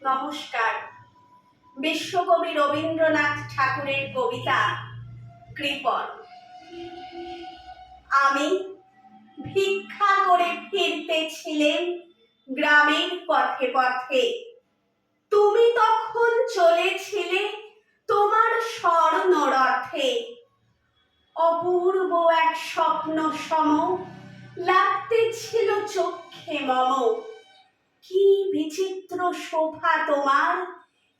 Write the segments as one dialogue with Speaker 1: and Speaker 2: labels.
Speaker 1: নমস্কার। বিশ্বকবি রবীন্দ্রনাথ ঠাকুরের কবিতা কৃপণ। আমি ভিক্ষা করে ফিরতেছিলেম গ্রামের পথে পথে। তুমি তখন চলেছিলে তোমার স্বর্ণরথে। অপূর্ব এক স্বপ্ন সম লাগতেছিল চক্ষে মম। কি বিচিত্র শোভা তোমার,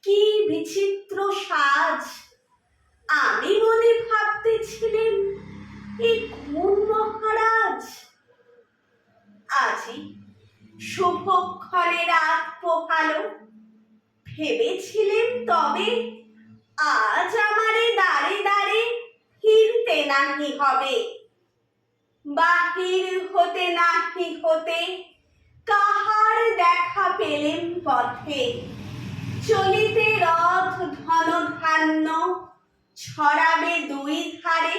Speaker 1: কি বিচিত্র সাজ। আমি মনে ভাবতেছিলেন এ কোন মহারাজ। আজি শুভক্ষণে রাত পোহালো, ভেবেছিলেন তবে আজ আমারে দাঁড়ে দাঁড়ে ফিরতে নাহি হবে। বাহির হতে নাহি হতে কাহার দেখা পেলেম পথে। চলিতে রথ ধনধান্য ছড়াবে দুই ধারে।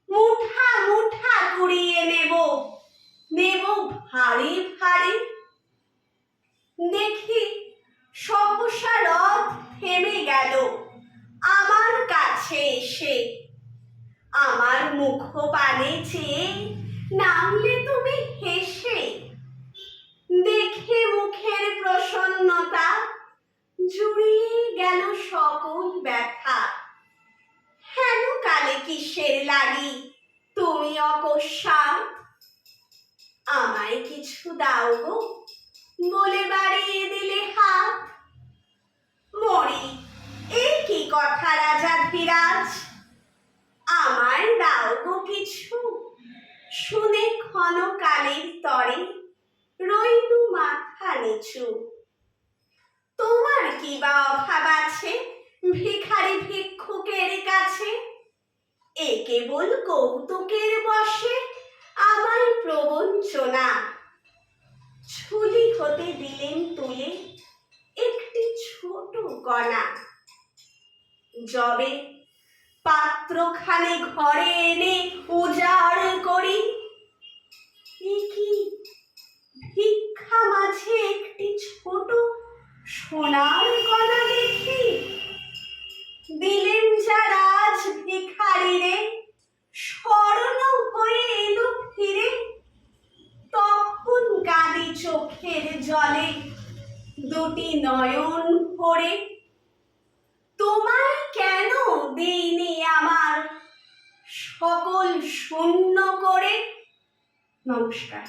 Speaker 1: মুঠা মুঠা কুড়িয়ে নেব, নেব ভারে ভারে। দেখি সহসা রথ থেমে গেল আমার কাছে এসে। আমার মুখ পানে চেয়ে নামলে তুমি হেসে। দেখে মুখের প্রসন্নতা জুড়িয়ে গেল সকল ব্যথা। হেন কালে কিসের লাগি তুমি অকস্মাৎ। আমায় কিছু দাও গো বলে বাড়িয়ে দিলে হাত। মরি এ কি কথা রাজাধিরাজ, আমায় দাও গো কিছু। শুনে ক্ষণকালের তরে রইলু মাথা নিচু। তোমার কি বা অভাব আছে ভিখারি ভিক্ষুকের কাছে। এ কেবল কৌতুকের বশে আমায় প্রবঞ্চনা। ঝুলি হতে দিলেন তুলে একটি ছোট কণা। যবে পাত্রখানে ঘরে এনে উজাড় করি, এ কি ভিক্ষা মাঝে একটি ছোট সোনার কণা দেখি। দিলেন যা রাজ ভিখারিরে স্বর্ণ হয়ে এলো ফিরে। তখন কাঁদি চোখের জলে দুটি নয়ন ভরে। তোমায় কেন দেইনি আমার সকল শূন্য করে। নমস্কার।